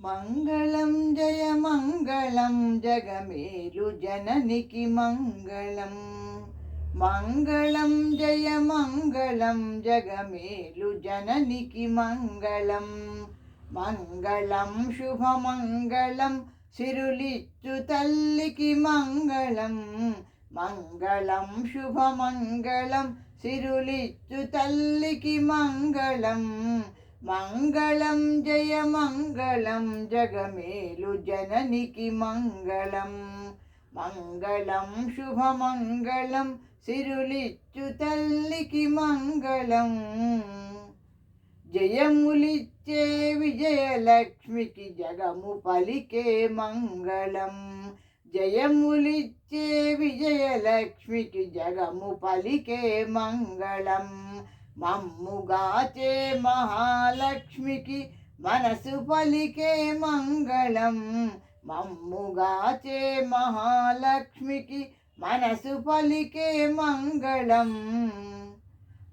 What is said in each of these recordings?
మంగళం జయ మంగళం జగమేలు జననికి మంగళం. మంగళం జయ మంగళం జగమేలు జననికి మంగళం. మంగళం శుభమంగళం సిరులిచ్చు తల్లికి మంగళం. మంగళం శుభమంగళం సిరులిచ్చు తల్లికి మంగళం. మంగళం జయ మంగళం జగమేలు జననికి మంగళం. మంగళం శుభమంగళం సిరులిచ్చు తల్లికి మంగళం. జయములిచ్చే విజయలక్ష్మికి జగము పలికే మంగళం. జయములిచ్చే విజయలక్ష్మికి జగము పలికే మంగళం. మమ్ముగాచే మహాలక్ష్మికి మనసు పలికే మంగళం. మమ్ముగాచే మహాలక్ష్మికి మనసు పలికే మంగళం.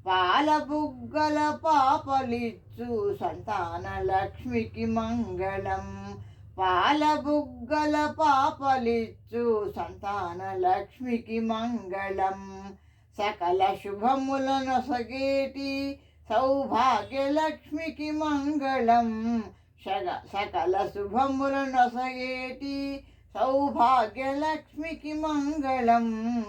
పాలబుగ్గల పాపలిచ్చు సంతాన లక్ష్మికి మంగళం. పాలబుగ్గల పాపలిచ్చు సంతాన లక్ష్మికి మంగళం. సకల శుభములనొసగేటి సౌభాగ్యలక్ష్మికి మంగళం. సకల శుభములనొసగేటి సౌభాగ్యలక్ష్మికి మంగళం.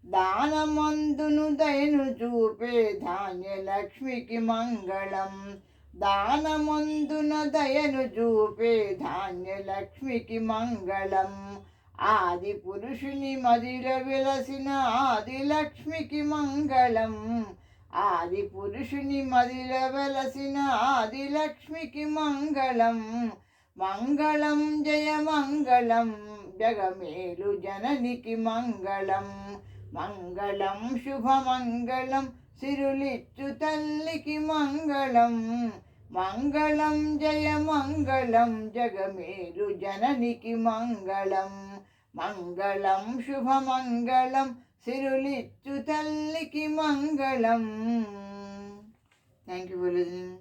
దానమందును దయను చూపే ధాన్యలక్ష్మికి మంగళం. దానమందున దయను చూపే ధాన్యలక్ష్మికి మంగళం. ఆది పురుషుని మదిర విలసిన ఆదిలక్ష్మికి మంగళం. ఆది పురుషుని మదిర వెలసిన ఆదిలక్ష్మికి మంగళం. మంగళం జయ మంగళం జగమేలు జననికి మంగళం. మంగళం శుభమంగళం సిరులిచ్చు తల్లికి మంగళం. మంగళం జయ మంగళం జగమేలు జననికి మంగళం. మంగళం శుభమంగళం సిరులిచ్చు తల్లికి మంగళం. Thank you for listening.